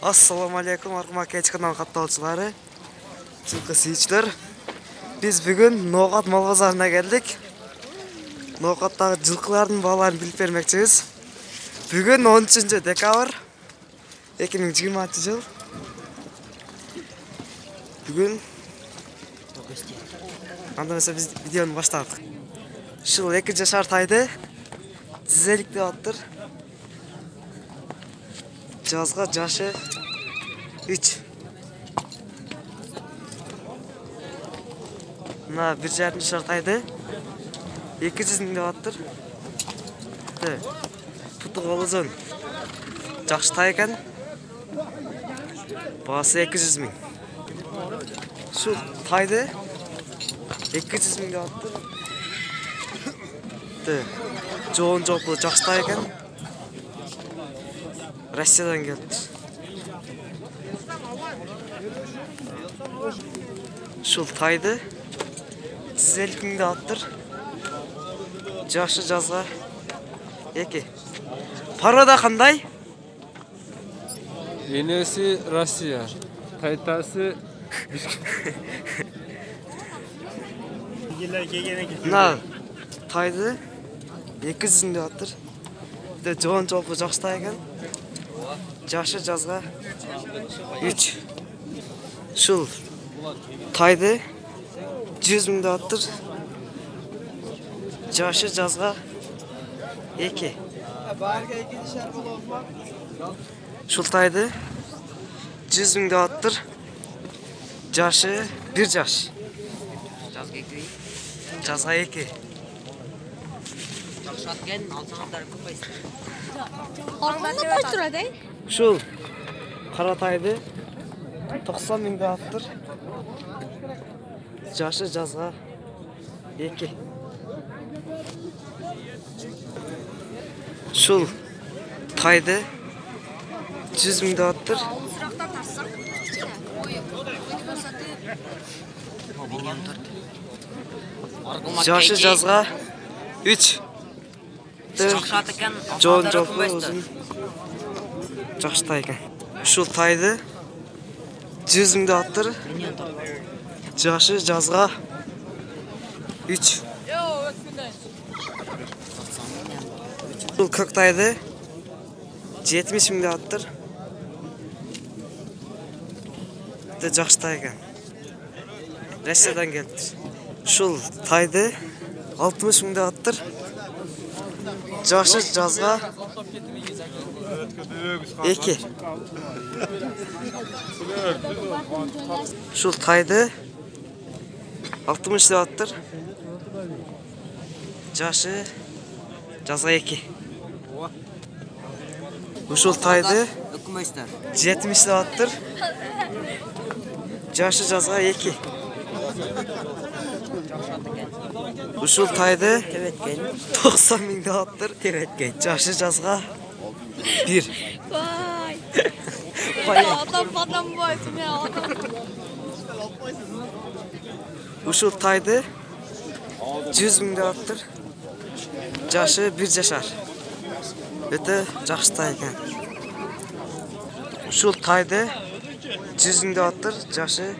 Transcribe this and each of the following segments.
Assalamu alaikum arqımak keçkandan qattolçulары. Жылқы сүйүүчүлөр. Biz бүгүн Ноғат мал базарына келдик. Ноғаттагы жылқылардын бааларын билип бермекчибиз. Бүгүн 13-декабрь 2020 жыл. Бүгүн анда эмесе биз видеону баштадык. Ушул 2 жашар тайды тизелик деп аттыр. Жазга жашы 3. Мына 1,5 жашар тайды 200 миң деп аттыр. Путу колузун жакшы тай экен. Баасы 200 миң. Ушул тайды 200 миң деп аттыр. Жоон жопу жакшы тай экен. Россиядан келди. Ушул тайды 150 миң деп аттыр. Жашы жазга 2. Парада кандай? Енесі Россия, тайтасы Мына тайды 200 миң деп аттыр. Жоон жопу жакшы тай экен. Жашы жазга 3. Ушул тайды 100 миң деп аттыр. Жашы жазга 2. Ушул тайды 100 миң деп аттыр. Жашы 1 жаш. Жазга 2. Ушул кара тайды 90 миң деп аттыр. Жашы жазга 2. Ушул тайды 100 миң деп аттыр. Жашы жазга 3. Жоон жопу узун жакшы тай экен. Ушул тайды 100 миң деп аттыр. Жашы жазга 3. Ушул көк тайды 70 миң деп аттыр. Жакшы тай экен. Россиядан келди. Ушул тайды 60 миң деп аттыр. Жашы жазга 2. Ушул тайды 60 деп аттыр. Жашы жазга 2. Ушул тайды 70 деп аттыр. Жашы жазга 2. Ушул тайды 90 миң деп аттыр. Жашы жазга 1. Ушул тайды 100 миң деп аттыр. Жашы 1 жашар. Өтө жакшы тай экен. Ушул тайды 100 миң деп аттыр. Жашы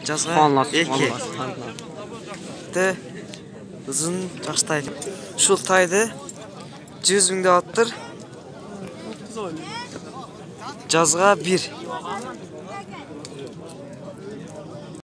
жазга 2. Узун жакшы тай. Ушул тайды 100 миң деп аттыр. Жазга 1.